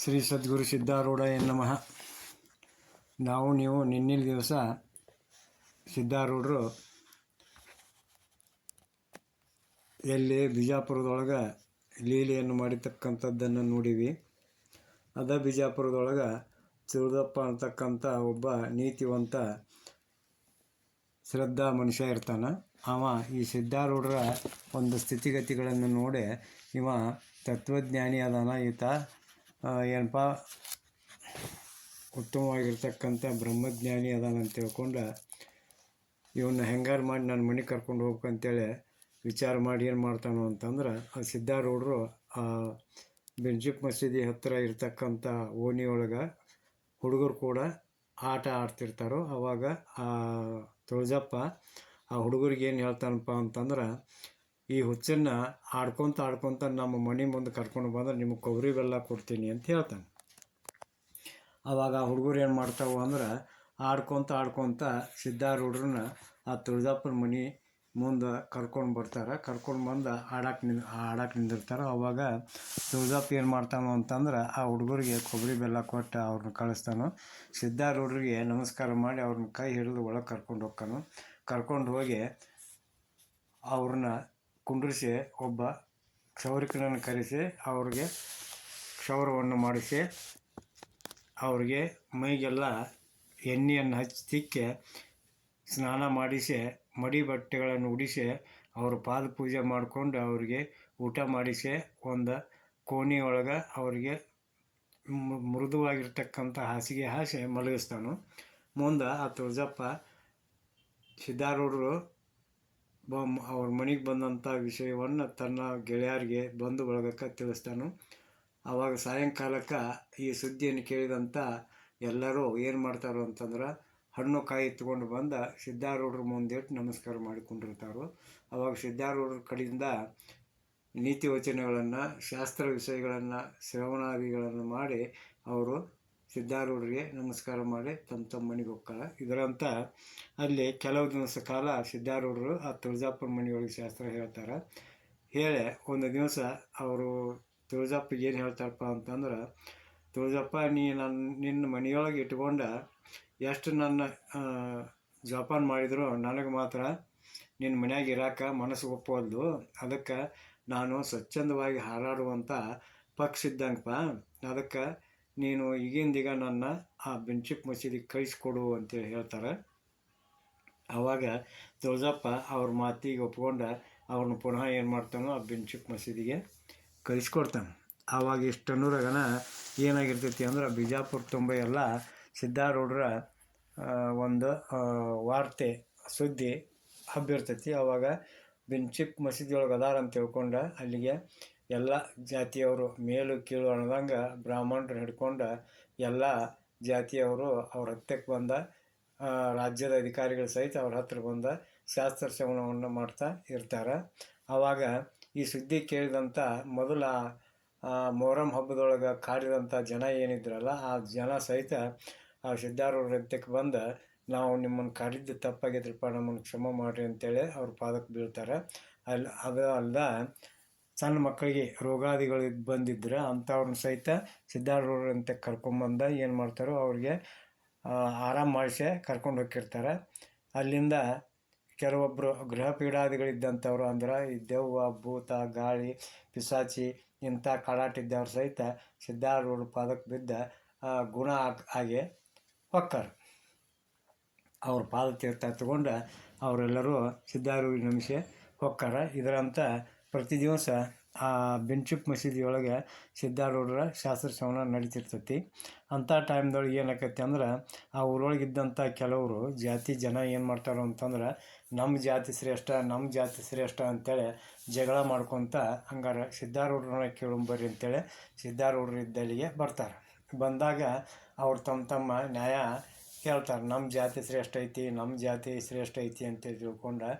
ಶ್ರೀ ಸದ್ಗುರು ಸಿದ್ಧಾರೂಢಾಯ ನಮಃ. ನೀವು ನಿನ್ನಿನ ದಿವಸ ಸಿದ್ಧಾರೂಢರು ಎಲ್ಲಿ ಬಿಜಾಪುರದೊಳಗೆ ಲೀಲೆಯನ್ನು ಮಾಡಿರ್ತಕ್ಕಂಥದ್ದನ್ನು ನೋಡೀವಿ. ಬಿಜಾಪುರದೊಳಗೆ ಚೌಡಪ್ಪ ಅಂತಕ್ಕಂಥ ಒಬ್ಬ ನೀತಿವಂತ ಶ್ರದ್ಧಾ ಮನುಷ್ಯ ಇರ್ತಾನೆ. ಈ ಸಿದ್ಧಾರೂಢರ ಒಂದು ಸ್ಥಿತಿಗತಿಗಳನ್ನು ನೋಡಿ ಇವ ತತ್ವಜ್ಞಾನಿ ಅದಾನ, ಈತ ಏನಪ್ಪ ಉತ್ತಮವಾಗಿರ್ತಕ್ಕಂಥ ಬ್ರಹ್ಮಜ್ಞಾನಿ ಅದಾನ ಅಂತ ತಿಳ್ಕೊಂಡು ಇವನ್ನ ಹೆಂಗಾರು ಮಾಡಿ ನನ್ನ ಮನೆಗೆ ಕರ್ಕೊಂಡು ಹೋಗ್ಬೇಕಂತೇಳಿ ವಿಚಾರ ಮಾಡಿ ಏನು ಮಾಡ್ತಾನೋ ಅಂತಂದ್ರೆ, ಆ ಸಿದ್ಧಾರೂಢರು ಆ ಬೆಂಜಿಪ್ ಮಸೀದಿ ಹತ್ತಿರ ಇರ್ತಕ್ಕಂಥ ಓಣಿಯೊಳಗೆ ಹುಡುಗರು ಕೂಡ ಆಟ ಆಡ್ತಿರ್ತಾರೋ. ಆವಾಗ ಆ ತುಳಜಪ್ಪ ಆ ಹುಡುಗರಿಗೆ ಏನು ಹೇಳ್ತಾನಪ್ಪ ಅಂತಂದ್ರೆ, ಈ ಹುಚ್ಚನ್ನು ಆಡ್ಕೊತ ನಮ್ಮ ಮನೆ ಮುಂದೆ ಕರ್ಕೊಂಡು ಬಂದ್ರೆ ನಿಮಗೆ ಕೊಬ್ಬರಿ ಬೆಲ್ಲ ಕೊಡ್ತೀನಿ ಅಂತ ಹೇಳ್ತಾನೆ. ಆವಾಗ ಆ ಹುಡುಗರು ಏನು ಮಾಡ್ತಾವೆ ಅಂದ್ರೆ, ಆಡ್ಕೊತ ಸಿದ್ಧಾರೂಢರನ್ನ ಆ ತುಳಜಪ್ಪನ ಮನೆ ಮುಂದೆ ಕರ್ಕೊಂಡು ಬರ್ತಾರೆ. ಕರ್ಕೊಂಡು ಬಂದು ಆಡಕ್ಕೆ ನಿಂದಿರ್ತಾರೆ. ಆವಾಗ ತುಳಜಪ್ಪ ಏನು ಮಾಡ್ತಾನೋ ಅಂತಂದ್ರೆ, ಆ ಹುಡುಗರಿಗೆ ಕೊಬ್ಬರಿ ಬೆಲ್ಲ ಕೊಟ್ಟು ಅವ್ರನ್ನ ಕಳಿಸ್ತಾನೋ. ಸಿದ್ಧಾರೂಢರಿಗೆ ನಮಸ್ಕಾರ ಮಾಡಿ ಅವ್ರನ್ನ ಕೈ ಹಿಡಿದು ಒಳಗೆ ಕರ್ಕೊಂಡು ಹೋಗ್ತಾನೋ. ಕರ್ಕೊಂಡು ಹೋಗಿ ಅವ್ರನ್ನ ಕುಂಡ್ರಿಸಿ ಒಬ್ಬ ಕ್ಷೌರಿಕನನ್ನು ಕರೆಸಿ ಅವ್ರಿಗೆ ಕ್ಷೌರವನ್ನು ಮಾಡಿಸಿ ಅವ್ರಿಗೆ ಮೈಗೆಲ್ಲ ಎಣ್ಣೆಯನ್ನು ಹಚ್ಚಿ ತಿಕ್ಕಿ ಸ್ನಾನ ಮಾಡಿಸಿ ಮಡಿ ಬಟ್ಟೆಗಳನ್ನು ಉಡಿಸಿ ಅವ್ರ ಪಾದ ಪೂಜೆ ಮಾಡಿಕೊಂಡು ಅವ್ರಿಗೆ ಊಟ ಮಾಡಿಸಿ ಒಂದು ಕೋಣೆಯೊಳಗೆ ಅವ್ರಿಗೆ ಮೃದುವಾಗಿರ್ತಕ್ಕಂಥ ಹಾಸಿಗೆ ಹಾಸಿ ಮಲಗಿಸ್ತಾನು. ಮುಂದೆ ಆ ತುಳಜಪ್ಪ ಸಿದ್ಧಾರೂಢರು ಅವ್ರ ಮನೆಗೆ ಬಂದಂಥ ವಿಷಯವನ್ನು ತನ್ನ ಗೆಳೆಯರಿಗೆ ಬಂಧು ಬಳಗಕ್ಕೆ ತಿಳಿಸ್ತಾನು. ಆವಾಗ ಸಾಯಂಕಾಲಕ್ಕೆ ಈ ಸುದ್ದಿಯನ್ನು ಕೇಳಿದಂಥ ಎಲ್ಲರೂ ಏನು ಮಾಡ್ತಾರೋ ಅಂತಂದ್ರೆ, ಹಣ್ಣು ಕಾಯಿ ಎತ್ಕೊಂಡು ಬಂದು ಸಿದ್ಧಾರೂಢರ ಮುಂದಿಟ್ಟು ನಮಸ್ಕಾರ ಮಾಡಿಕೊಂಡಿರ್ತಾರೋ. ಆವಾಗ ಸಿದ್ಧಾರೂಢರ ಕಡೆಯಿಂದ ನೀತಿ ವಚನಗಳನ್ನು, ಶಾಸ್ತ್ರ ವಿಷಯಗಳನ್ನು, ಶ್ರವಣಾದಿಗಳನ್ನು ಮಾಡಿ ಅವರು ಸಿದ್ಧಾರೂಢರಿಗೆ ನಮಸ್ಕಾರ ಮಾಡಿ ತಮ್ಮ ಮನೆಗೆ ಹೋಗ್ತಾರೆ. ಇದರಂತ ಅಲ್ಲಿ ಕೆಲವು ದಿವಸ ಕಾಲ ಸಿದ್ಧಾರೂಢರು ಆ ತುಳಜಪ್ಪನ ಮನೆಯೊಳಗೆ ಶಾಸ್ತ್ರ ಹೇಳ್ತಾರೆ. ಹೇಳಿ ಒಂದು ದಿವಸ ಅವರು ತುಳಜಪ್ಪಗೆ ಏನು ಹೇಳ್ತಾರಪ್ಪ ಅಂತಂದ್ರೆ, ತುಳಜಪ್ಪ ನಿನ್ನ ಮನೆಯೊಳಗೆ ಇಟ್ಕೊಂಡು ಎಷ್ಟು ನನ್ನ ಜೋಪಾನ ಮಾಡಿದ್ರು ನನಗೆ ಮಾತ್ರ ನಿನ್ನ ಮನ್ಯಾಗ ಇರೋಕೆ ಮನಸ್ಸು ಒಪ್ಪವಲ್ದು. ಅದಕ್ಕೆ ನಾನು ಸ್ವಚ್ಛಂದವಾಗಿ ಹಾರಾಡುವಂಥ ಪಕ್ಷಿ ಇದ್ದಂಗಪ್ಪ. ಅದಕ್ಕೆ ನೀನು ಈಗಿಂದೀಗ ನನ್ನ ಆ ಬೆಂಚಿಪ್ ಮಸೀದಿಗೆ ಕಳಿಸ್ಕೊಡು ಅಂತೇಳಿ ಹೇಳ್ತಾರೆ. ಆವಾಗ ತುಳಜಪ್ಪ ಅವ್ರ ಮಾತಿಗೆ ಒಪ್ಕೊಂಡು ಅವ್ರನ್ನ ಪುನಃ ಏನು ಮಾಡ್ತಾನೋ ಆ ಬೆಂಚಿಪ್ ಮಸೀದಿಗೆ ಕಳಿಸ್ಕೊಡ್ತಾನೆ. ಆವಾಗ ಇಷ್ಟನ್ನೂರಾಗನ ಏನಾಗಿರ್ತೈತಿ ಅಂದ್ರೆ, ಬಿಜಾಪುರ ತುಂಬ ಎಲ್ಲ ಸಿದ್ಧಾರೂಢರ ಒಂದು ವಾರ್ತೆ ಸುದ್ದಿ ಹಬ್ಬಿರ್ತೈತಿ. ಆವಾಗ ಬೆಂಚಿಪ್ ಮಸೀದಿಯೊಳಗೆ ಅದಾರ ಅಂತ ತಿಳ್ಕೊಂಡು ಅಲ್ಲಿಗೆ ಎಲ್ಲ ಜಾತಿಯವರು ಮೇಲು ಕೀಳು ಅನ್ನೋದಂಗೆ ಬ್ರಾಹ್ಮಣರು ಹಿಡ್ಕೊಂಡು ಎಲ್ಲ ಜಾತಿಯವರು ಅವ್ರ ಹತ್ತಕ್ಕೆ ಬಂದ, ರಾಜ್ಯದ ಅಧಿಕಾರಿಗಳ ಸಹಿತ ಅವ್ರ ಹತ್ರ ಬಂದ ಶಾಸ್ತ್ರ ಶ್ರವಣವನ್ನು ಮಾಡ್ತಾ ಇರ್ತಾರೆ. ಆವಾಗ ಈ ಸುದ್ದಿ ಕೇಳಿದಂಥ ಮೊದಲ ಮೊಹರಂ ಹಬ್ಬದೊಳಗೆ ಕಾಡಿದಂಥ ಜನ ಏನಿದ್ರಲ್ಲ, ಆ ಜನ ಸಹಿತ ಆ ಸಿದ್ಧಾರೂಢರ ಹತ್ತಕ್ಕೆ ಬಂದು, ನಾವು ನಿಮ್ಮನ್ನು ಕಾಡಿದ್ದು ತಪ್ಪಾಗಿದ್ರಪ್ಪ, ನಮ್ಮನ್ನು ಕ್ಷಮ ಮಾಡಿರಿ ಅಂತೇಳಿ ಅವ್ರ ಪಾದಕ್ಕೆ ಬೀಳ್ತಾರೆ. ಅದು ಅಲ್ಲ, ಸಣ್ಣ ಮಕ್ಕಳಿಗೆ ರೋಗಾದಿಗಳು ಬಂದಿದ್ರೆ ಅಂಥವ್ರನ್ನ ಸಹಿತ ಸಿದ್ಧಾರೂಢರಂತೆ ಕರ್ಕೊಂಬಂದು ಏನು ಮಾಡ್ತಾರೋ ಅವ್ರಿಗೆ ಆರಾಮ ಮಾಡಿಸಿ ಕರ್ಕೊಂಡು ಹೋಗಿರ್ತಾರೆ. ಅಲ್ಲಿಂದ ಕೆಲವೊಬ್ಬರು ಗೃಹ ಪೀಡಾದಿಗಳಿದ್ದಂಥವ್ರು ಅಂದ್ರೆ ಈ ದೆವ್ವ, ಭೂತ, ಗಾಳಿ, ಪಿಶಾಚಿ ಇಂಥ ಕಾಡಾಟಿದ್ದವ್ರು ಸಹಿತ ಸಿದ್ಧಾರೂಢರ ಪಾದಕ್ಕೆ ಬಿದ್ದ ಗುಣ ಆಗಿ ಹೊಕ್ಕಾರೆ. ಅವ್ರ ಪಾದ ತೀರ್ಥ ತಗೊಂಡು ಅವರೆಲ್ಲರೂ ಸಿದ್ಧಾರೂಢರಿಗೆ ನಮಿಸಿ ಹೊಕ್ಕಾರೆ. ಇದರಂತ ಪ್ರತಿ ದಿವಸ ಆ ಬೆಂಚಿಪ್ ಮಸೀದಿಯೊಳಗೆ ಸಿದ್ಧಾರೂಢರ ಶಾಸ್ತ್ರ ಶ್ರವಣ ನಡೀತಿರ್ತೈತಿ. ಅಂಥ ಟೈಮ್ದೊಳಗೆ ಏನಾಕೈತಿ ಅಂದ್ರೆ, ಆ ಊರೊಳಗಿದ್ದಂಥ ಕೆಲವರು ಜಾತಿ ಜನ ಏನು ಮಾಡ್ತಾರೋ ಅಂತಂದ್ರೆ, ನಮ್ಮ ಜಾತಿ ಶ್ರೇಷ್ಠ ಅಂತೇಳಿ ಜಗಳ ಮಾಡ್ಕೊತ ಹಂಗಾರೆ ಸಿದ್ಧಾರೂಢರನ್ನ ಕೇಳಂಬರ್ರಿ ಅಂತೇಳಿ ಸಿದ್ಧಾರೂಢರು ಇದ್ದಲ್ಲಿಗೆ ಬರ್ತಾರೆ. ಬಂದಾಗ ಅವ್ರು ತಮ್ಮ ನ್ಯಾಯ ಹೇಳ್ತಾರೆ. ನಮ್ಮ ಜಾತಿ ಶ್ರೇಷ್ಠ ಐತಿ ಅಂತೇಳಿ ತಿಳ್ಕೊಂಡು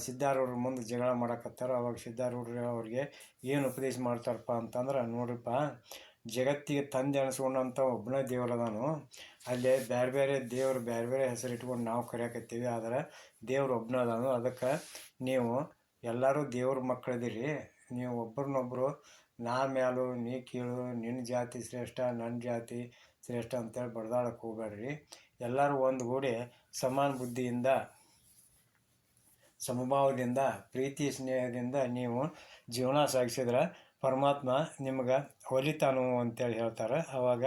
ಸಿದ್ಧಾರೂಢರ ಮುಂದೆ ಜಗಳ ಮಾಡಕತ್ತಾರ. ಅವಾಗ ಸಿದ್ಧಾರೂಢರು ಅವ್ರಿಗೆ ಏನು ಉಪದೇಶ ಮಾಡ್ತಾರಪ್ಪ ಅಂತಂದ್ರೆ, ನೋಡ್ರಿಪ್ಪ, ಜಗತ್ತಿಗೆ ತಂದೆ ಅನಿಸ್ಕೊಂಡಂಥ ಒಬ್ಬನೇ ದೇವರದಾನು. ಅಲ್ಲಿ ಬೇರೆ ಬೇರೆ ಹೆಸರು ಇಟ್ಕೊಂಡು ನಾವು ಕರೆಯಕತ್ತೀವಿ, ಆದರೆ ದೇವ್ರು ಒಬ್ಬನೇ ಅದಾನು. ಅದಕ್ಕೆ ನೀವು ಎಲ್ಲರೂ ದೇವ್ರ ಮಕ್ಕಳಿದ್ದೀರಿ. ನೀವು ಒಬ್ರನ್ನೊಬ್ಬರು ನಾ ಮ್ಯಾಲು ನೀ ಕೀಳು, ನಿನ್ನ ಜಾತಿ ಶ್ರೇಷ್ಠ ನನ್ನ ಜಾತಿ ಶ್ರೇಷ್ಠ ಅಂತೇಳಿ ಬಡ್ದಾಡಕ್ಕೆ ಹೋಗ್ಬೇಡ್ರಿ. ಎಲ್ಲರೂ ಒಂದುಗೂಡಿ ಸಮಾನ ಬುದ್ಧಿಯಿಂದ ಸಮಭಾವದಿಂದ ಪ್ರೀತಿ ಸ್ನೇಹದಿಂದ ನೀವು ಜೀವನ ಸಾಗಿಸಿದ್ರೆ ಪರಮಾತ್ಮ ನಿಮ್ಗೆ ಒಲಿತಾನು ಅಂತೇಳಿ ಹೇಳ್ತಾರೆ. ಆವಾಗ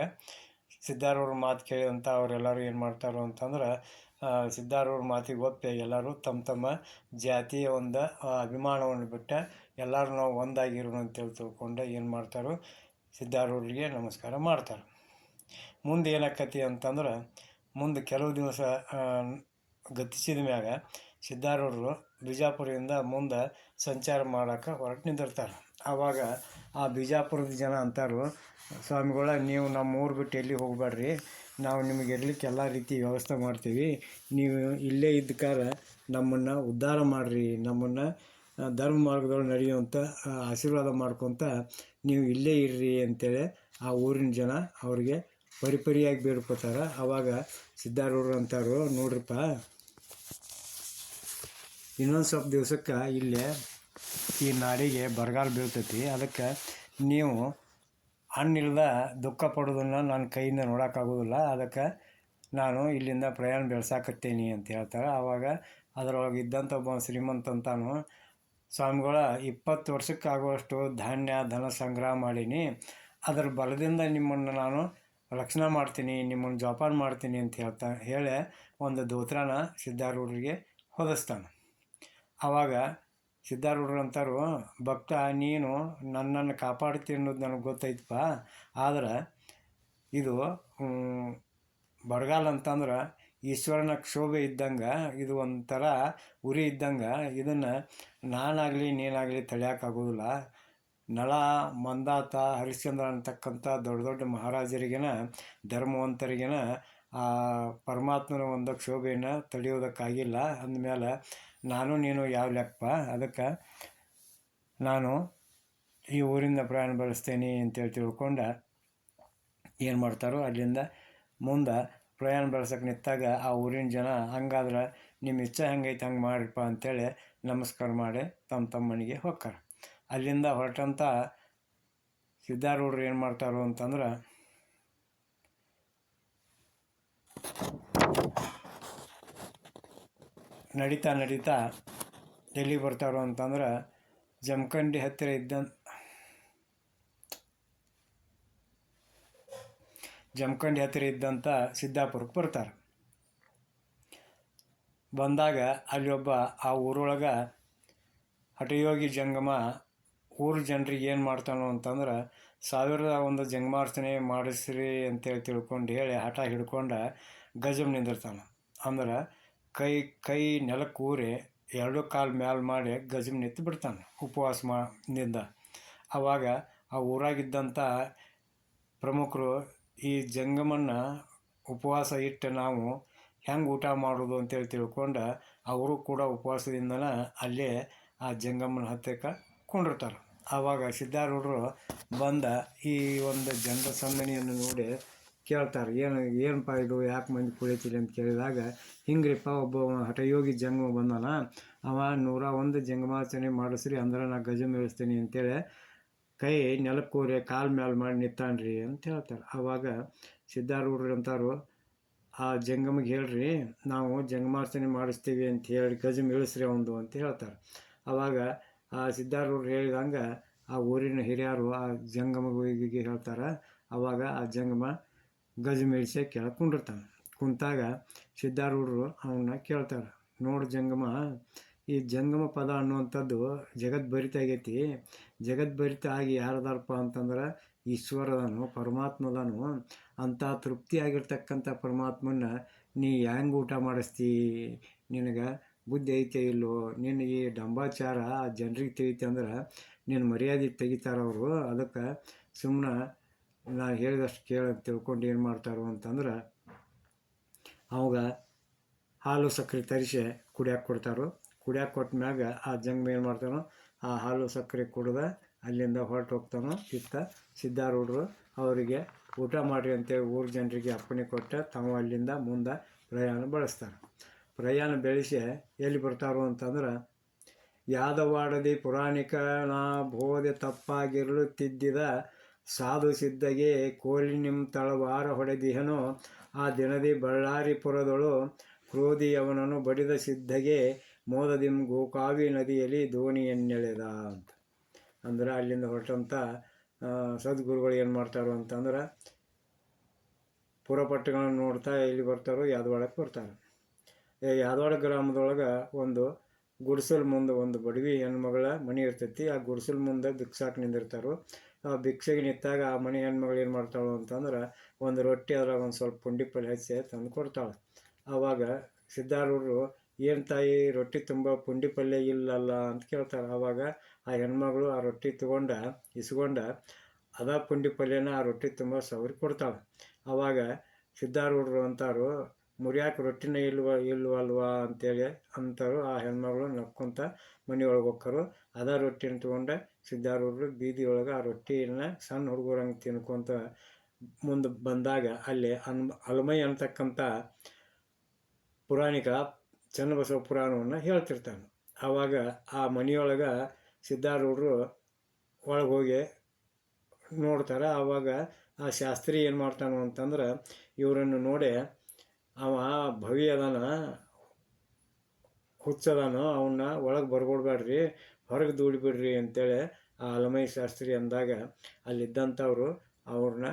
ಸಿದ್ಧಾರೂಢ ಮಾತು ಕೇಳಿದಂಥ ಅವರೆಲ್ಲರೂ ಏನು ಮಾಡ್ತಾರೋ ಅಂತಂದ್ರೆ ಸಿದ್ಧಾರೂಢ ಮಾತಿಗೆ ಒಪ್ಪಿ ಎಲ್ಲರೂ ತಮ್ಮ ತಮ್ಮ ಜಾತಿಯ ಒಂದು ಅಭಿಮಾನವನ್ನು ಬಿಟ್ಟು ಎಲ್ಲರೂ ನಾವು ಒಂದಾಗಿರೋಣ ಅಂತೇಳಿ ತಿಳ್ಕೊಂಡು ಏನು ಮಾಡ್ತಾರೋ ಸಿದ್ಧಾರೂಢರಿಗೆ ನಮಸ್ಕಾರ ಮಾಡ್ತಾರೆ. ಮುಂದೆ ಏನಾಕತಿ ಅಂತಂದ್ರೆ ಮುಂದೆ ಕೆಲವು ದಿವಸ ಗತಿಸಿದ ಮ್ಯಾಗ ಸಿದ್ಧಾರೂಢರು ಬಿಜಾಪುರದಿಂದ ಮುಂದೆ ಸಂಚಾರ ಮಾಡೋಕೆ ಹೊರಟು ನಿಂತಿರ್ತಾರೆ. ಆವಾಗ ಆ ಬಿಜಾಪುರದ ಜನ ಅಂತಾರು, ಸ್ವಾಮಿಗಳ ನೀವು ನಮ್ಮ ಊರು ಬಿಟ್ಟು ಎಲ್ಲಿ ಹೋಗಬೇಡ್ರಿ, ನಾವು ನಿಮಗೆ ಇರ್ಲಿಕ್ಕೆ ಎಲ್ಲ ರೀತಿ ವ್ಯವಸ್ಥೆ ಮಾಡ್ತೀವಿ, ನೀವು ಇಲ್ಲೇ ಇದ್ದಕಾರ ನಮ್ಮನ್ನು ಉದ್ಧಾರ ಮಾಡಿರಿ, ನಮ್ಮನ್ನು ಧರ್ಮ ಮಾರ್ಗದೊಳಗೆ ನಡೆಯುವಂಥ ಆಶೀರ್ವಾದ ಮಾಡ್ಕೊತ ನೀವು ಇಲ್ಲೇ ಇರ್ರಿ ಅಂತೇಳಿ ಆ ಊರಿನ ಜನ ಅವ್ರಿಗೆ ಪರಿಪರಿಯಾಗಿ ಬೇಡ್ಕೋತಾರೆ. ಆವಾಗ ಸಿದ್ಧಾರೂಢರು ಅಂತಾರು, ನೋಡ್ರಿಪ್ಪ ಇನ್ನೊಂದು ಸ್ವಲ್ಪ ದಿವ್ಸಕ್ಕೆ ಇಲ್ಲೇ ಈ ನಾಡಿಗೆ ಬರಗಾಲ ಬೀಳ್ತೈತಿ, ಅದಕ್ಕೆ ನೀವು ಹಣ್ಣಿಲ್ದ ದುಃಖ ಪಡೋದನ್ನು ನನ್ನ ಕೈಯಿಂದ ನೋಡೋಕ್ಕಾಗೋದಿಲ್ಲ, ಅದಕ್ಕೆ ನಾನು ಇಲ್ಲಿಂದ ಪ್ರಯಾಣ ಬೆಳೆಸಾಕತ್ತೀನಿ ಅಂತ ಹೇಳ್ತಾರೆ. ಆವಾಗ ಅದರೊಳಗೆ ಇದ್ದಂಥ ಒಬ್ಬ ಶ್ರೀಮಂತ ಅಂತಾನು, ಸ್ವಾಮಿಗಳ 20 ವರ್ಷಕ್ಕೆ ಆಗುವಷ್ಟು ಧಾನ್ಯ ಧನ ಸಂಗ್ರಹ ಮಾಡೀನಿ, ಅದರ ಬಲದಿಂದ ನಿಮ್ಮನ್ನು ನಾನು ರಕ್ಷಣೆ ಮಾಡ್ತೀನಿ, ನಿಮ್ಮನ್ನು ಜೋಪಾನ ಮಾಡ್ತೀನಿ ಅಂತ ಹೇಳಿ ಒಂದು ದೋತ್ರನ ಸಿದ್ಧಾರೂಢರಿಗೆ ಹೊದಿಸ್ತಾನೆ. ಆವಾಗ ಸಿದ್ಧಾರೂಢರು ಅಂತಾರು, ಭಕ್ತ ನೀನು ನನ್ನನ್ನು ಕಾಪಾಡ್ತೀನಿ ಅನ್ನೋದು ನನಗೆ ಗೊತ್ತೈತಪ್ಪ, ಆದ್ರೆ ಇದು ಬರಗಾಲ ಅಂತಂದ್ರೆ ಈಶ್ವರನ ಕ್ಷೋಭೆ ಇದ್ದಂಗೆ, ಇದು ಒಂಥರ ಉರಿ ಇದ್ದಂಗೆ, ಇದನ್ನು ನಾನಾಗಲಿ ನೀನಾಗಲಿ ತಡೆಯೋಕ್ಕಾಗೋದಿಲ್ಲ. ನಳ ಮಂದಾತ ಹರಿಶ್ಚಂದ್ರ ಅಂತಕ್ಕಂಥ ದೊಡ್ಡ ದೊಡ್ಡ ಮಹಾರಾಜರಿಗೇನ ಧರ್ಮವಂತರಿಗೇನ ಆ ಪರಮಾತ್ಮನ ಒಂದು ಕ್ಷೋಭೆಯನ್ನು ತಡೆಯೋದಕ್ಕಾಗಿಲ್ಲ. ಅಂದಮೇಲೆ ನಾನು ನೀನು ಯಾವ ಲೆಕ್ಕಪ್ಪ, ಅದಕ್ಕೆ ನಾನು ಈ ಊರಿಂದ ಪ್ರಯಾಣ ಬೆಳೆಸ್ತೇನೆ ಅಂತೇಳಿ ತಿಳ್ಕೊಂಡು ಏನು ಮಾಡ್ತಾರೋ ಅಲ್ಲಿಂದ ಮುಂದೆ ಪ್ರಯಾಣ ಬೆಳೆಸೋಕೆ ನಿಂತಾಗ ಆ ಊರಿನ ಜನ, ಹಂಗಾದ್ರೆ ನಿಮ್ಮ ಇಚ್ಛೆ ಹೆಂಗೈತೆ ಹಂಗೆ ಮಾಡಿರಪ್ಪ ಅಂತೇಳಿ ನಮಸ್ಕಾರ ಮಾಡಿ ತಮ್ಮ ಮನೆಗೆ ಹೋಗ್ತಾರೆ. ಅಲ್ಲಿಂದ ಹೊರಟಂಥ ಸಿದ್ಧಾರೂಢರು ಏನು ಮಾಡ್ತಾರೋ ಅಂತಂದ್ರೆ ನಡೀತಾ ಎಲ್ಲಿಗೆ ಬರ್ತಾರೋ ಅಂತಂದ್ರೆ ಜಮಖಂಡಿ ಹತ್ತಿರ ಇದ್ದಂಥ ಸಿದ್ದಾಪುರಕ್ಕೆ ಬರ್ತಾರೆ. ಬಂದಾಗ ಅಲ್ಲಿ ಒಬ್ಬ ಆ ಊರೊಳಗೆ ಹಠಯೋಗಿ ಜಂಗಮ ಊರು ಜನರಿಗೆ ಏನು ಮಾಡ್ತಾನೋ ಅಂತಂದ್ರೆ 1001 ಜಂಗಮಾರ್ಚನೆ ಮಾಡಿಸ್ರಿ ಅಂತೇಳಿ ತಿಳ್ಕೊಂಡು ಹೇಳಿ ಹಠ ಹಿಡ್ಕೊಂಡು ಗಜಮ್ ನಿಂದಿರ್ತಾನೆ. ಅಂದ್ರೆ ಕೈ ನೆಲಕ್ಕೆ ಊರಿ 2 ಕಾಲು ಮ್ಯಾಲೆ ಮಾಡಿ ಗಜಮ್ ನಿಂತು ಬಿಡ್ತಾನೆ ಉಪವಾಸದಿಂದ. ಆವಾಗ ಆ ಊರಾಗಿದ್ದಂಥ ಪ್ರಮುಖರು ಈ ಜಂಗಮನ್ನು ಉಪವಾಸ ಇಟ್ಟು ನಾವು ಹೆಂಗೆ ಊಟ ಮಾಡೋದು ಅಂತೇಳಿ ತಿಳ್ಕೊಂಡು ಅವರು ಕೂಡ ಉಪವಾಸದಿಂದನೇ ಅಲ್ಲೇ ಆ ಜಂಗಮನ ಹತ್ತಿರಕ್ಕೆ ಕೊಂಡಿರ್ತಾರೆ. ಆವಾಗ ಸಿದ್ಧಾರೂಢರು ಬಂದ ಈ ಒಂದು ಜನರ ಸಂದಣಿಯನ್ನು ನೋಡಿ ಕೇಳ್ತಾರೆ, ಏನಪ್ಪ ಇದು, ಯಾಕೆ ಮಂದಿ ಕುಳಿತೀರಿ ಅಂತ ಕೇಳಿದಾಗ, ಹಿಂಗ್ರಿಪ್ಪ ಒಬ್ಬ ಹಠಯೋಗಿ ಜಂಗಮ ಬಂದಾನ, ಅವ 101 ಜಂಗಮಾಚರಣೆ ಮಾಡಿಸ್ರಿ ಅಂದ್ರೆ ನಾ ಗಜಮ್ ಇಳಿಸ್ತೀನಿ ಅಂತೇಳಿ ಕೈ ನೆಲಕ್ಕೂರಿ ಕಾಲು ಮ್ಯಾಲೆ ಮಾಡಿ ನಿಂತಾನ್ರಿ ಅಂತ ಹೇಳ್ತಾರೆ. ಆವಾಗ ಸಿದ್ಧಾರೂಢರು ಅಂತಾರು, ಆ ಜಂಗಮಿಗೆ ಹೇಳ್ರಿ ನಾವು ಜಂಗಮಾರ್ಚನೆ ಮಾಡಿಸ್ತೀವಿ ಅಂತ ಹೇಳಿ ಗಜಮ್ ಇಳಿಸ್ರಿ ಒಂದು ಅಂತ ಹೇಳ್ತಾರೆ. ಆವಾಗ ಆ ಸಿದ್ಧಾರೂಢರು ಹೇಳಿದಂಗೆ ಆ ಊರಿನ ಹಿರಿಯರು ಆ ಜಂಗಮಿಗೆ ಹೇಳ್ತಾರೆ. ಆವಾಗ ಆ ಜಂಗಮ ಗಜಮ್ ಇಳಿಸಿ ಕೆಳಗೆ ಕುಂಡಿರ್ತಾನೆ. ಕುಂತಾಗ ಸಿದ್ಧಾರೂಢರು ಅವನ್ನ ಕೇಳ್ತಾರೆ, ನೋಡು ಜಂಗಮ, ಈ ಜಂಗಮ ಪದ ಅನ್ನುವಂಥದ್ದು ಜಗದ್ಭರಿತ ಆಗೈತಿ, ಜಗದ್ಭರಿತ ಆಗಿ ಯಾರದಾರಪ್ಪ ಅಂತಂದ್ರೆ ಈಶ್ವರದನು ಪರಮಾತ್ಮದನು. ಅಂಥ ತೃಪ್ತಿಯಾಗಿರ್ತಕ್ಕಂಥ ಪರಮಾತ್ಮನ ನೀ ಹೆಂಗೆ ಊಟ ಮಾಡಿಸ್ತೀ, ನಿನಗೆ ಬುದ್ಧಿ ಐತೆ ಇಲ್ಲೋ, ನಿನ್ನ ಈ ಡಂಬಾಚಾರ ಜನರಿಗೆ ತಿಳಿತೆ ಅಂದ್ರೆ ನಿನ್ನ ಮರ್ಯಾದೆ ತೆಗಿತಾರವರು, ಅದಕ್ಕೆ ಸುಮ್ಮನೆ ನಾನು ಹೇಳಿದಷ್ಟು ಕೇಳಂತ ತಿಳ್ಕೊಂಡು ಏನು ಮಾಡ್ತಾರೋ ಅಂತಂದ್ರೆ ಅವಾಗ ಹಾಲು ಸಕ್ಕರೆ ತರಿಸಿ ಕುಡಿಯೋಕೆ ಕೊಡ್ತಾರೋ. ಕುಡಿಯೋಕೆ ಕೊಟ್ಟ ಮ್ಯಾಗ ಆ ಜಂಗಮ ಏನು ಮಾಡ್ತಾನೋ ಆ ಹಾಲು ಸಕ್ಕರೆ ಕುಡ್ದು ಅಲ್ಲಿಂದ ಹೊರಟು ಹೋಗ್ತಾನೋ. ಇತ್ತ ಸಿದ್ಧಾರೂಢರು ಅವರಿಗೆ ಊಟ ಮಾಡಿರಿ ಅಂತೇಳಿ ಊರು ಜನರಿಗೆ ಅಪ್ಪಣೆ ಕೊಟ್ಟು ತಾವು ಅಲ್ಲಿಂದ ಮುಂದೆ ಪ್ರಯಾಣ ಬೆಳೆಸ್ತಾರೆ. ಪ್ರಯಾಣ ಬೆಳೆಸಿ ಎಲ್ಲಿ ಬರ್ತಾರೋ ಅಂತಂದ್ರೆ ಯಾದವಾಡದಿ ಪುರಾಣಿಕನ ಬೋಧೆ ತಪ್ಪಾಗಿರುತ್ತಿದ್ದ ಸಾಧು ಸಿದ್ಧಗೆ ಕೋಲಿನಿಂ ತಳವಾರ ಹೊಡೆದಿಹನು. ಆ ದಿನದಿ ಬಳ್ಳಾರಿಪುರದೊಳು ಕ್ರೋಧಿಯವನನು ಬಡಿದ ಸಿದ್ಧಗೆ ಮೋದದಿಂ ಗೋಕಾವಿ ನದಿಯಲ್ಲಿ ದೋಣಿಯನ್ನೆಳೆದ ಅಂತ. ಅಂದ್ರೆ ಅಲ್ಲಿಂದ ಹೊರಟಂಥ ಸದ್ಗುರುಗಳು ಏನು ಮಾಡ್ತಾರೋ ಅಂತಂದ್ರೆ ಪುರಪಟ್ಟಗಳನ್ನು ನೋಡ್ತಾ ಇಲ್ಲಿ ಬರ್ತಾರೋ ಯಾದವಾಡಕ್ಕೆ ಬರ್ತಾರೆ. ಯಾದವಾಡ ಗ್ರಾಮದೊಳಗೆ ಒಂದು ಗುಡಿಸಲು ಮುಂದೆ ಒಂದು ಬಡವಿ ಹೆಣ್ಮಗಳ ಮನೆ ಇರ್ತೈತಿ. ಆ ಗುಡಿಸಲು ಮುಂದೆ ಭಿಕ್ಷಾಕ್ ನಿಂದಿರ್ತಾರೋ. ಆ ಭಿಕ್ಷೆಗೆ ನಿಂತಾಗ ಆ ಮನೆ ಹೆಣ್ಮಗಳು ಏನು ಮಾಡ್ತಾಳು ಅಂತಂದ್ರೆ ಒಂದು ರೊಟ್ಟಿ ಅದ್ರಾಗ ಒಂದು ಸ್ವಲ್ಪ ಪುಂಡಿ ಪಲ್ಯ ಹಚ್ಚಿ ತಂದು ಕೊಡ್ತಾಳೆ. ಆವಾಗ ಸಿದ್ಧಾರೂಢರು ಏನು ತಾಯಿ ರೊಟ್ಟಿ ತುಂಬ ಪುಂಡಿ ಪಲ್ಯ ಇಲ್ಲಲ್ಲ ಅಂತ ಕೇಳ್ತಾರೆ. ಆವಾಗ ಆ ಹೆಣ್ಮಗಳು ಆ ರೊಟ್ಟಿ ಇಸ್ಕೊಂಡ ಅದ ಪುಂಡಿ ಪಲ್ಯನ ಆ ರೊಟ್ಟಿ ತುಂಬ ಸವರಿ ಕೊಡ್ತಾಳೆ. ಆವಾಗ ಸಿದ್ಧಾರೂಢರು ಅಂತಾರು ಮುರಿಯಾಕೆ ರೊಟ್ಟಿನ ಇಲ್ವಲ್ವಾ ಅಂತೇಳಿ ಅಂತಾರು. ಆ ಹೆಣ್ಮಗಳು ನಕ್ಕೊಂತ ಮನೆಯೊಳಗೆ ಹೋಗ್ಕರು. ಅದ ರೊಟ್ಟಿನ ತೊಗೊಂಡು ಸಿದ್ಧಾರೂಢರು ಬೀದಿಯೊಳಗೆ ಆ ರೊಟ್ಟಿನ ಸಣ್ಣ ಹುಡುಗರಂಗೆ ತಿನ್ಕೊಂತ ಮುಂದೆ ಬಂದಾಗ ಅಲ್ಲಿ ಅಲ್ಮೈ ಅಂತಕ್ಕಂಥ ಪುರಾಣಿಕ ಚನ್ನಬಸವ ಪುರಾಣವನ್ನು ಹೇಳ್ತಿರ್ತಾನೆ. ಆವಾಗ ಆ ಮನೆಯೊಳಗೆ ಸಿದ್ಧಾರೂಢರು ಒಳಗೆ ಹೋಗಿ ನೋಡ್ತಾರೆ. ಆವಾಗ ಆ ಶಾಸ್ತ್ರಿ ಏನು ಮಾಡ್ತಾನೋ ಅಂತಂದ್ರೆ ಇವರನ್ನು ನೋಡಿ ಅವ ಭವಿ ಅದಾನ, ಹುಚ್ಚದಾನೋ, ಅವನ್ನ ಒಳಗೆ ಬರ್ಕೊಡ್ಬೇಡ್ರಿ, ಹೊರಗೆ ದೂಡಿಬಿಡ್ರಿ ಅಂತೇಳಿ ಆ ಅಲಮೈ ಶಾಸ್ತ್ರಿ ಅಂದಾಗ ಅಲ್ಲಿದ್ದಂಥವ್ರು ಅವ್ರನ್ನ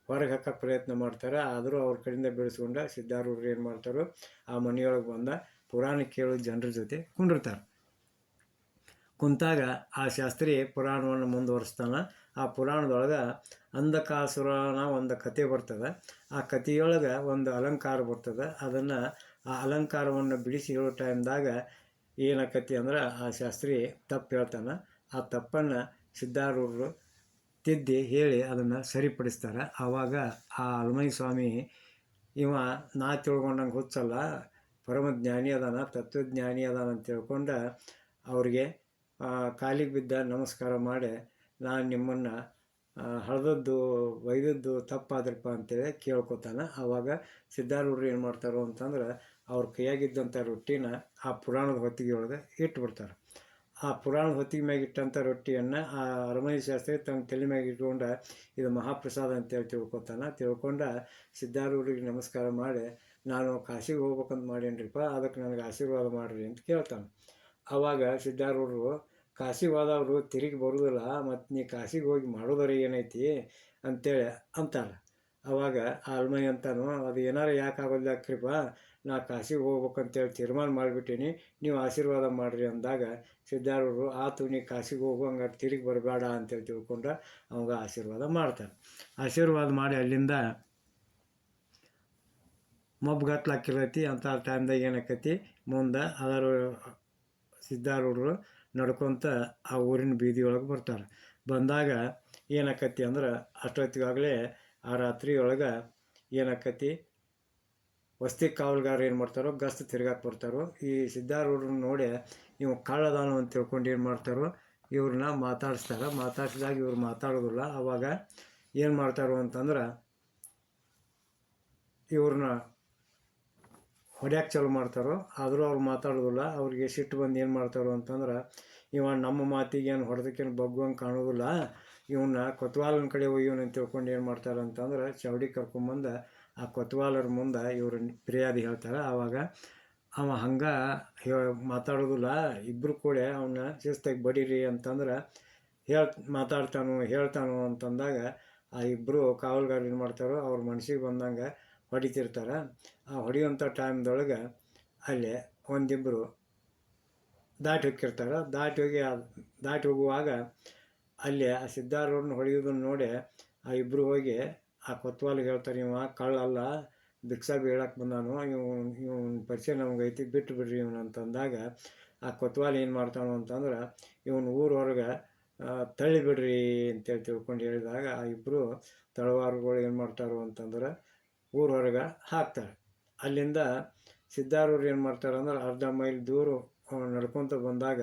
ಹೊರಗೆ ಹಾಕೋಕ್ಕೆ ಪ್ರಯತ್ನ ಮಾಡ್ತಾರೆ. ಆದರೂ ಅವ್ರ ಕಡೆಯಿಂದ ಬೆಳೆಸ್ಕೊಂಡ ಸಿದ್ಧಾರೂಢರು ಏನು ಮಾಡ್ತಾರೋ ಆ ಮನೆಯೊಳಗೆ ಬಂದ ಪುರಾಣ ಕೇಳೋ ಜನರ ಜೊತೆ ಕುಂಡಿರ್ತಾರೆ. ಕುಂತಾಗ ಆ ಶಾಸ್ತ್ರಿ ಪುರಾಣವನ್ನು ಮುಂದುವರಿಸ್ತಾನೆ. ಆ ಪುರಾಣದೊಳಗೆ ಅಂಧಕಾಸುರನ ಒಂದು ಕತೆ ಬರ್ತದೆ. ಆ ಕಥೆಯೊಳಗೆ ಒಂದು ಅಲಂಕಾರ ಬರ್ತದೆ. ಅದನ್ನು ಆ ಅಲಂಕಾರವನ್ನು ಬಿಡಿಸಿ ಹೇಳೋ ಟೈಮ್ದಾಗ ಏನಾಕತಿ ಅಂದ್ರೆ ಆ ಶಾಸ್ತ್ರಿ ತಪ್ಪು ಹೇಳ್ತಾನೆ. ಆ ತಪ್ಪನ್ನು ಸಿದ್ಧಾರೂಢರು ತಿದ್ದಿ ಹೇಳಿ ಅದನ್ನು ಸರಿಪಡಿಸ್ತಾರೆ. ಆವಾಗ ಆ ಅಲ್ಮೈ ಸ್ವಾಮಿ ಇವ ನಾ ತಿಳ್ಕೊಂಡಂಗೆ ಹುಚ್ಚಲ್ಲ, ಪರಮಜ್ಞಾನಿ ಅದಾನ, ತತ್ವಜ್ಞಾನಿ ಅದಾನ ಅಂತ ತಿಳ್ಕೊಂಡು ಅವ್ರಿಗೆ ಕಾಲಿಗೆ ಬಿದ್ದ ನಮಸ್ಕಾರ ಮಾಡಿ ನಾನು ನಿಮ್ಮನ್ನು ಹಳದದ್ದು ಒಯ್ದದ್ದು ತಪ್ಪಾದ್ರಪ್ಪ ಅಂತೇಳಿ ಕೇಳ್ಕೊತಾನೆ. ಆವಾಗ ಸಿದ್ಧಾರೂಢರು ಏನು ಮಾಡ್ತಾರೋ ಅಂತಂದ್ರೆ ಅವ್ರ ಕೈಯಾಗಿದ್ದಂಥ ರೊಟ್ಟಿನ ಆ ಪುರಾಣದ ಹೊತ್ತಿಗೆ ಒಳಗೆ ಇಟ್ಬಿಡ್ತಾರೆ. ಆ ಪುರಾಣದ ಹೊತ್ತಿಗೆ ಮ್ಯಾಗ ಇಟ್ಟಂಥ ರೊಟ್ಟಿಯನ್ನು ಆ ಅರಮನೆ ಶಾಸ್ತ್ರಿ ತಮ್ಮ ತಲೆ ಮ್ಯಾಗ ಇಟ್ಕೊಂಡು ಇದು ಮಹಾಪ್ರಸಾದ ಅಂತೇಳಿ ತಿಳ್ಕೊಂಡು ಸಿದ್ಧಾರೂಢರಿಗೆ ನಮಸ್ಕಾರ ಮಾಡಿ ನಾನು ಕಾಶಿಗೆ ಹೋಗ್ಬೇಕಂತ ಮಾಡೇನ್ರಿಪ್ಪ, ಅದಕ್ಕೆ ನನಗೆ ಆಶೀರ್ವಾದ ಮಾಡಿರಿ ಅಂತ ಕೇಳ್ತಾನೆ. ಆವಾಗ ಸಿದ್ಧಾರೂಢರು ಕಾಶಿಗೆ ಹೋದವರು ತಿರುಗಿ ಬರೋದಿಲ್ಲ, ಮತ್ತು ನೀ ಕಾಶಿಗೆ ಹೋಗಿ ಮಾಡೋದರ ಏನೈತಿ ಅಂತೇಳಿ ಅಂತಾರೆ. ಆವಾಗ ಆ ಅಲ್ಮೈ ಅಂತಾನು ಅದು ಏನಾರು ಯಾಕೆ ಆಗೋದ್ಯಾಕ್ರಿಪ್ಪ, ನಾ ಕಾಶಿಗೆ ಹೋಗ್ಬೇಕಂತೇಳಿ ತೀರ್ಮಾನ ಮಾಡಿಬಿಟ್ಟೀನಿ, ನೀವು ಆಶೀರ್ವಾದ ಮಾಡಿರಿ ಅಂದಾಗ ಸಿದ್ಧಾರೂಢರು ಆತು ನೀ ಕಾಶಿಗೆ ಹೋಗು, ಹಂಗಾರೆ ತಿರುಗಿ ಬರಬೇಡ ಅಂತೇಳಿ ತಿಳ್ಕೊಂಡು ಅವಾಗ ಆಶೀರ್ವಾದ ಮಾಡ್ತಾರೆ. ಆಶೀರ್ವಾದ ಮಾಡಿ ಅಲ್ಲಿಂದ ಮಬ್ಬುಗತ್ಲಾಕಿರೈತಿ ಅಂತ ಟೈಮ್ದಾಗ ಏನಾಕೈತಿ ಮುಂದೆ ಅದರ ಸಿದ್ಧಾರೂಢರು ನಡ್ಕೊತ ಆ ಊರಿನ ಬೀದಿಯೊಳಗೆ ಬರ್ತಾರೆ. ಬಂದಾಗ ಏನಾಕತಿ ಅಂದ್ರೆ ಅಷ್ಟೊತ್ತಿಗಾಗಲೇ ಆ ರಾತ್ರಿಯೊಳಗೆ ಏನಾಕತಿ ವಸ್ತಿ ಕಾವಲುಗಾರ ಏನು ಮಾಡ್ತಾರೋ ಗಸ್ತು ತಿರ್ಗಾಕೆ ಬರ್ತಾರೋ. ಈ ಸಿದ್ಧಾರೂಢರನ್ನ ನೋಡಿ ಇವು ಕಳ್ಳದಾನು ಅಂತ ತಿಳ್ಕೊಂಡು ಏನು ಮಾಡ್ತಾರೋ ಇವ್ರನ್ನ ಮಾತಾಡಿಸಿದಾಗ ಇವ್ರು ಮಾತಾಡೋದಿಲ್ಲ. ಆವಾಗ ಏನು ಮಾಡ್ತಾರೋ ಅಂತಂದ್ರೆ ಇವ್ರನ್ನ ಹೊಡ್ಯಾಕೆ ಚಾಲು ಮಾಡ್ತಾರೋ. ಆದರೂ ಅವ್ರು ಮಾತಾಡೋದಿಲ್ಲ. ಅವ್ರಿಗೆ ಸಿಟ್ಟು ಬಂದು ಏನು ಮಾಡ್ತಾರೋ ಅಂತಂದ್ರೆ ಇವ ನಮ್ಮ ಮಾತಿಗೆ ಏನು ಹೊಡೆದಕ್ಕೇನು ಬಗ್ಗುವಂಗೆ ಕಾಣೋದಿಲ್ಲ, ಇವನ್ನ ಕೊತ್ವಾಲನ ಕಡೆ ಒಯ್ಯೋನು ಅಂತ ತಿಳ್ಕೊಂಡು ಏನು ಮಾಡ್ತಾರೆ ಅಂತಂದ್ರೆ ಚೌಡಿ ಕರ್ಕೊಂಬಂದು ಆ ಕೊತ್ವಾಲರ ಮುಂದೆ ಇವರು ಫಿರ್ಯಾದಿ ಹೇಳ್ತಾರೆ. ಆವಾಗ ಅವ ಹಂಗೆ ಮಾತಾಡೋದಿಲ್ಲ, ಇಬ್ಬರು ಕೂಡ ಅವನ್ನ ಶಿಸ್ತಾಗಿ ಬಡೀರಿ ಅಂತಂದ್ರೆ ಹೇಳ್ತಾನೋ ಅಂತಂದಾಗ ಆ ಇಬ್ಬರು ಕಾವಲುಗಾರ ಏನು ಮಾಡ್ತಾರೋ ಅವ್ರ ಮನಸ್ಸಿಗೆ ಬಂದಂಗೆ ಹೊಡಿತಿರ್ತಾರೆ. ಆ ಹೊಡೆಯುವಂಥ ಟೈಮ್ದೊಳಗೆ ಅಲ್ಲಿ ಒಂದಿಬ್ಬರು ದಾಟಿ ಹೋಗಿರ್ತಾರೆ. ದಾಟಿ ಹೋಗುವಾಗ ಅಲ್ಲಿ ಆ ಸಿದ್ಧಾರೂಢನ ಹೊಡೆಯೋದನ್ನು ನೋಡಿ ಆ ಇಬ್ಬರು ಹೋಗಿ ಆ ಕೊತ್ವಾಲಿಗೆ ಹೇಳ್ತಾರೆ, ಇವ ಕಳ್ಳಲ್ಲ, ಭಿಕ್ಷಾ ಬೀಳಕ್ಕೆ ಬಂದಾನು, ಇವನ ಪರಿಚಯ ನಮಗೈತಿ, ಬಿಟ್ಟು ಬಿಡ್ರಿ ಇವನು ಅಂತಂದಾಗ ಆ ಕೊತ್ವಾಲಿ ಏನು ಮಾಡ್ತಾನೋ ಅಂತಂದ್ರೆ ಇವನು ಊರ ಹೊರಗೆ ತಳ್ಳಿ ಬಿಡ್ರಿ ಅಂತೇಳಿ ತಿಳ್ಕೊಂಡು ಹೇಳಿದಾಗ ಆ ಇಬ್ಬರು ತಳವಾರುಗಳು ಏನು ಮಾಡ್ತಾರೋ ಅಂತಂದ್ರೆ ಊರ ಹೊರಗೆ ಹಾಕ್ತಾರೆ. ಅಲ್ಲಿಂದ ಸಿದ್ಧಾರೂಢರು ಏನು ಮಾಡ್ತಾರೆ ಅಂದ್ರೆ ಅರ್ಧ ಮೈಲ್ ದೂರ ನಡ್ಕೊತ ಬಂದಾಗ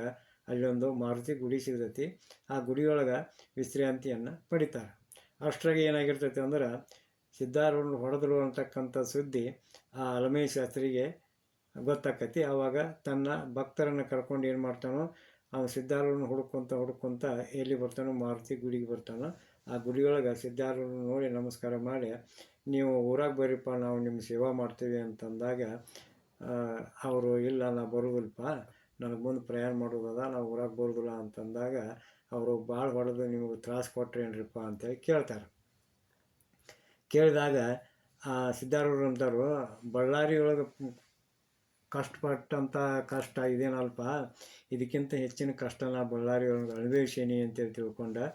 ಅಲ್ಲೊಂದು ಮಾರುತಿ ಗುಡಿ ಸಿಗ್ತೈತಿ. ಆ ಗುಡಿಯೊಳಗೆ ವಿಶ್ರಾಂತಿಯನ್ನು ಪಡಿತಾರೆ. ಅಷ್ಟರಾಗೆ ಏನಾಗಿರ್ತೈತಿ ಅಂದ್ರೆ ಸಿದ್ಧಾರೂಢರು ಹೊಡೆದ್ರು ಅಂತಕ್ಕಂಥ ಸುದ್ದಿ ಆ ಅಲಮೈ ಶಾಸ್ತ್ರಿಗೆ ಗೊತ್ತಾಕತಿ. ಆವಾಗ ತನ್ನ ಭಕ್ತರನ್ನು ಕರ್ಕೊಂಡು ಏನು ಮಾಡ್ತಾನೋ ಅವನು ಸಿದ್ಧಾರೂಢನ ಹುಡ್ಕೊತ ಎಲ್ಲಿ ಬರ್ತಾನೋ ಮಾರುತಿ ಗುಡಿಗೆ ಬರ್ತಾನೆ. ಆ ಗುಡಿಯೊಳಗೆ ಸಿದ್ಧಾರೂಢನ ನೋಡಿ ನಮಸ್ಕಾರ ಮಾಡಿ, ನೀವು ಊರಾಗ ಬರ್ರಿಪ್ಪ, ನಾವು ನಿಮ್ಮ ಸೇವಾ ಮಾಡ್ತೀವಿ ಅಂತಂದಾಗ ಅವರು ಇಲ್ಲ ನಾ ಬರೋದಿಲ್ಲಪ್ಪ, ನನಗೆ ಮುಂದೆ ಪ್ರಯಾಣ ಮಾಡೋದದ, ನಾವು ಊರಾಗ ಬರೋದಿಲ್ಲ ಅಂತಂದಾಗ ಅವರು ಭಾಳ ಹೊಡೆದು ನಿಮಗೆ ತ್ರಾಸು ಕೊಟ್ರೇನ್ರಿಪ್ಪ ಅಂತೇಳಿ ಕೇಳ್ತಾರೆ. ಕೇಳಿದಾಗ ಸಿದ್ಧಾರೂಢರು ಅಂತಾರು, ಬಳ್ಳಾರಿ ಒಳಗೆ ಕಷ್ಟಪಟ್ಟಂಥ ಕಷ್ಟ ಇದೇನಲ್ಪ, ಇದಕ್ಕಿಂತ ಹೆಚ್ಚಿನ ಕಷ್ಟ ನಾ ಬಳ್ಳಾರಿ ಒಳಗೆ ಅನುಭವಿಸೀನಿ ಅಂತೇಳಿ ತಿಳ್ಕೊಂಡೆ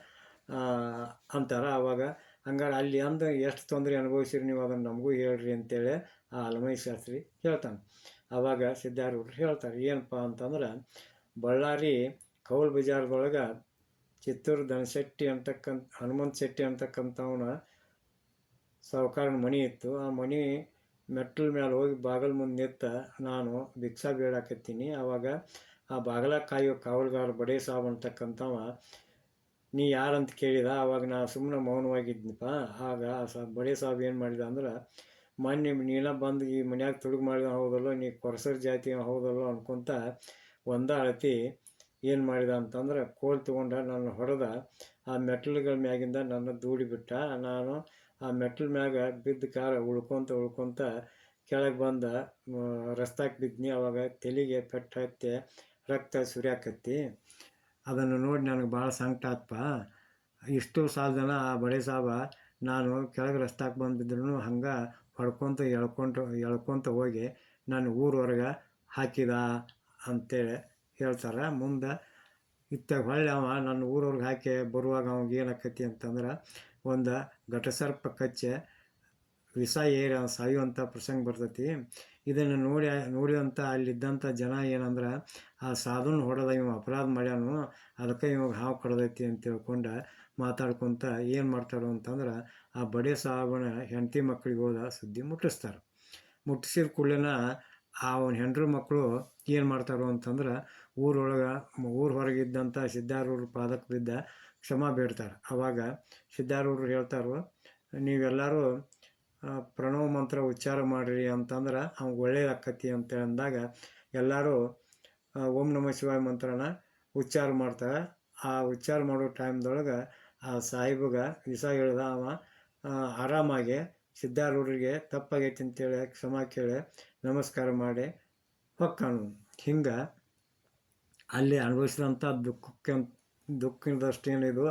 ಅಂತಾರೆ. ಆವಾಗ ಹಂಗಾರೆ ಅಲ್ಲಿ ಅಂದು ಎಷ್ಟು ತೊಂದರೆ ಅನುಭವಿಸಿರಿ ನೀವು, ಅದನ್ನು ನಮಗೂ ಹೇಳ್ರಿ ಅಂತೇಳಿ ಆ ಅಲಮೈ ಶಾಸ್ತ್ರಿ ಹೇಳ್ತಾನೆ. ಆವಾಗ ಸಿದ್ಧಾರೂಢರು ಹೇಳ್ತಾರೆ, ಏನಪ್ಪ ಅಂತಂದ್ರೆ, ಬಳ್ಳಾರಿ ಕೌಲ್ ಬಜಾರ್ದೊಳಗೆ ಚಿತ್ತೂರು ಧನಶೆಟ್ಟಿ ಅಂತಕ್ಕಂಥ ಹನುಮಂತ ಶೆಟ್ಟಿ ಅಂತಕ್ಕಂಥವನ ಸಾಹುಕಾರನ ಮನೆ ಇತ್ತು. ಆ ಮನೆ ಮೆಟ್ಲ ಮೇಲೆ ಹೋಗಿ ಬಾಗಿಲ ಮುಂದೆ ನಿಂತ ನಾನು ಭಿಕ್ಷಾ ಬೇಡಾಕತ್ತೀನಿ. ಆವಾಗ ಆ ಬಾಗಿಲ ಕಾಯೋ ಕಾವಲುಗಾರ ಬಡೇ ಸಾಬ್ ಅಂತಕ್ಕಂಥವ, ನೀ ಯಾರಂತ ಕೇಳಿದ. ಆವಾಗ ನಾ ಸುಮ್ಮನೆ ಮೌನವಾಗಿದ್ನಪ್ಪ. ಆಗ ಬಡೇ ಸಾಬ್ ಏನು ಮಾಡಿದ ಅಂದ್ರೆ, ಮೊನ್ನೆ ನೀನ ಬಂದು ಈ ಮನ್ಯಾಗ ತುಡುಗು ಮಾಡಿದ ಹೌದಲ್ಲೋ, ನೀ ಕೊರಸರ ಜಾತಿ ಹೌದಲ್ಲೋ ಅನ್ಕೊತ ಒಂದ ಅಳತಿ ಏನು ಮಾಡಿದ ಅಂತಂದ್ರೆ, ಕೋಲ್ ತೊಗೊಂಡ ನನ್ನ ಹೊಡೆದ, ಆ ಮೆಟ್ಲುಗಳ ಮ್ಯಾಗಿಂದ ನನ್ನ ದೂಡಿಬಿಟ್ಟ. ನಾನು ಆ ಮೆಟ್ಲ ಮ್ಯಾಗ ಬಿದ್ದ ಕಾರ ಉಳ್ಕೊತ ಕೆಳಗೆ ಬಂದ ರಸ್ತಾಕ್ ಬಿದ್ನಿ. ಅವಾಗ ತಲೆಗೆ ಪೆಟ್ಟು ಹತ್ತಿ ರಕ್ತ ಸುರಿಯಾಕತ್ತಿ. ಅದನ್ನು ನೋಡಿ ನನಗೆ ಭಾಳ ಸಂಕಟ ಆತ್ಪ. ಇಷ್ಟು ಸಾಲದನ ಆ ಬಡೇ ಸಾಬ ನಾನು ಕೆಳಗೆ ರಸ್ತಾಕ್ ಬಂದಿದ್ರು ಹಂಗೆ ಹೊಡ್ಕೊತ ಎಳ್ಕೊತ ಹೋಗಿ ನಾನು ಊರೊರಗೆ ಹಾಕಿದ ಅಂತೇಳಿ ಹೇಳ್ತಾರೆ. ಮುಂದೆ ಇತ್ತಾಗ ಹೊಳ್ಳಿ ಅವ ನನ್ನ ಊರವ್ರಿಗೆ ಹಾಕಿ ಬರುವಾಗ ಅವಾಗ ಏನಾಕತಿ ಅಂತಂದ್ರೆ, ಒಂದು ಘಟಸರ್ಪ ಕಚ್ಚೆ ವಿಷ ಏರಿ ಸಾಯುವಂಥ ಪ್ರಸಂಗ ಬರ್ತೈತಿ. ಇದನ್ನು ನೋಡಿದಂಥ ಅಲ್ಲಿದ್ದಂಥ ಜನ ಏನಂದ್ರೆ, ಆ ಸಾಧುನ ಹೊಡೆದ ಇವ ಅಪರಾಧ ಮಾಡ್ಯಾನು, ಅದಕ್ಕೆ ಇವಾಗ ಹಾವು ಕಡ್ದೈತಿ ಅಂತ ತಿಳ್ಕೊಂಡು ಮಾತಾಡ್ಕೊತ ಏನು ಮಾಡ್ತಾರೋ ಅಂತಂದ್ರೆ, ಆ ಬಡೇ ಸಾಹಬನ ಹೆಂಡತಿ ಮಕ್ಕಳಿಗೆ ಹೋದ ಸುದ್ದಿ ಮುಟ್ಟಿಸ್ತಾರೆ. ಮುಟ್ಟಿಸಿದ ಕೂಡಲೇ ಅವನ ಹೆಂಡ್ರ ಮಕ್ಕಳು ಏನು ಮಾಡ್ತಾರೋ ಅಂತಂದ್ರೆ, ಊರ ಹೊರಗಿದ್ದಂಥ ಸಿದ್ಧಾರೂಢರ ಪಾದಕ್ಕೆ ಬಿದ್ದ ಕ್ಷಮಾ ಬೇಡ್ತಾರೆ. ಆವಾಗ ಸಿದ್ಧಾರೂಢರು ಹೇಳ್ತಾರೋ, ನೀವೆಲ್ಲರೂ ಪ್ರಣವ ಮಂತ್ರ ಉಚ್ಚಾರ ಮಾಡಿರಿ ಅಂತಂದ್ರೆ ಅವ್ನಿಗೆ ಒಳ್ಳೆಯದಾಕತಿ ಅಂತ ಅಂದಾಗ ಎಲ್ಲರೂ ಓಂ ನಮಃ ಶಿವಾಯ ಮಂತ್ರನ ಉಚ್ಚಾರ ಮಾಡ್ತಾರೆ. ಆ ಉಚ್ಚಾರ ಮಾಡೋ ಟೈಮ್ದೊಳಗೆ ಆ ಸಾಹಿಬಗೆ ವಿಷ ಹೇಳ್ದ. ಅವ ಆರಾಮಾಗಿ ಸಿದ್ಧಾರೂಢರಿಗೆ ತಪ್ಪಾಗೈತಿ ಅಂತೇಳಿ ಕ್ಷಮಾ ಕೇಳಿ ನಮಸ್ಕಾರ ಮಾಡಿ ಹೊಕ್ಕಾನು. ಹಿಂಗೆ ಅಲ್ಲಿ ಅನುಭವಿಸಿದಂಥ ದುಃಖದಷ್ಟೇನಿದು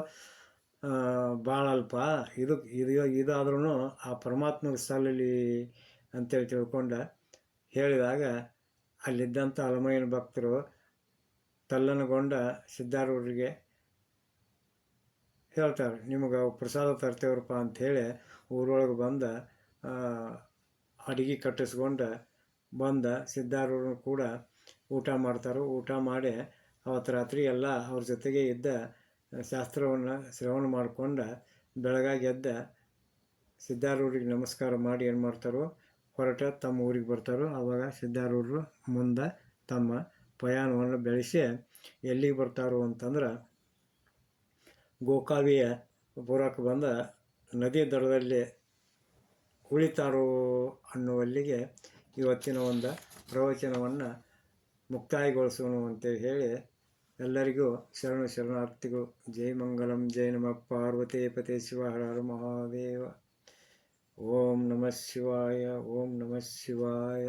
ಭಾಳ ಅಲ್ಪ. ಇದಾದ್ರೂ ಆ ಪರಮಾತ್ಮಗೆ ಸಲ್ಲಲಿ ಅಂತೇಳಿ ತಿಳ್ಕೊಂಡು ಹೇಳಿದಾಗ ಅಲ್ಲಿದ್ದಂಥ ಅಲಮಯ್ಯನ ಭಕ್ತರು ತಲ್ಲಣಗೊಂಡ ಸಿದ್ಧಾರೂಢರಿಗೆ ಹೇಳ್ತಾರೆ, ನಿಮಗೆ ಪ್ರಸಾದ ತರ್ತೇವ್ರಪ್ಪ ಅಂಥೇಳಿ ಊರೊಳಗೆ ಬಂದ ಅಡಿಗೆ ಕಟ್ಟಿಸ್ಕೊಂಡು ಬಂದ ಸಿದ್ಧಾರೂಢರು ಕೂಡ ಊಟ ಮಾಡ್ತಾರೆ. ಊಟ ಮಾಡಿ ಅವತ್ತು ರಾತ್ರಿ ಎಲ್ಲ ಅವ್ರ ಜೊತೆಗೆ ಇದ್ದ ಶಾಸ್ತ್ರವನ್ನು ಶ್ರವಣ ಮಾಡಿಕೊಂಡು ಬೆಳಗಾಗಿ ಎದ್ದ ಸಿದ್ಧಾರೂಢರಿಗೆ ನಮಸ್ಕಾರ ಮಾಡಿ ಏನು ಮಾಡ್ತಾರೋ ಹೊರಟ ತಮ್ಮ ಊರಿಗೆ ಬರ್ತಾರೋ. ಆವಾಗ ಸಿದ್ಧಾರೂಢರು ಮುಂದೆ ತಮ್ಮ ಪ್ರಯಾಣವನ್ನು ಬೆಳೆಸಿ ಎಲ್ಲಿಗೆ ಬರ್ತಾರೋ ಅಂತಂದ್ರೆ, ಗೋಕಾವಿಯ ಪುರಕ್ಕೆ ಬಂದ ನದಿ ದಡದಲ್ಲಿ ಉಳಿತಾರೋ ಅನ್ನುವಲ್ಲಿಗೆ ಇವತ್ತಿನ ಒಂದು ಪ್ರವಚನವನ್ನು ಮುಕ್ತಾಯಗೊಳಿಸೋಣ ಅಂತೇಳಿ ಹೇಳಿ ಎಲ್ಲರಿಗೂ ಶರಣಾರ್ಥಿಗಳು. ಜೈ ಮಂಗಲಂ, ಜೈ ನಮಃ ಪಾರ್ವತಿ ಪತೆ ಶಿವ ಹರ ಹರ ಮಹಾದೇವ. ಓಂ ನಮಃ ಶಿವಾಯ, ಓಂ ನಮಃ ಶಿವಾಯ.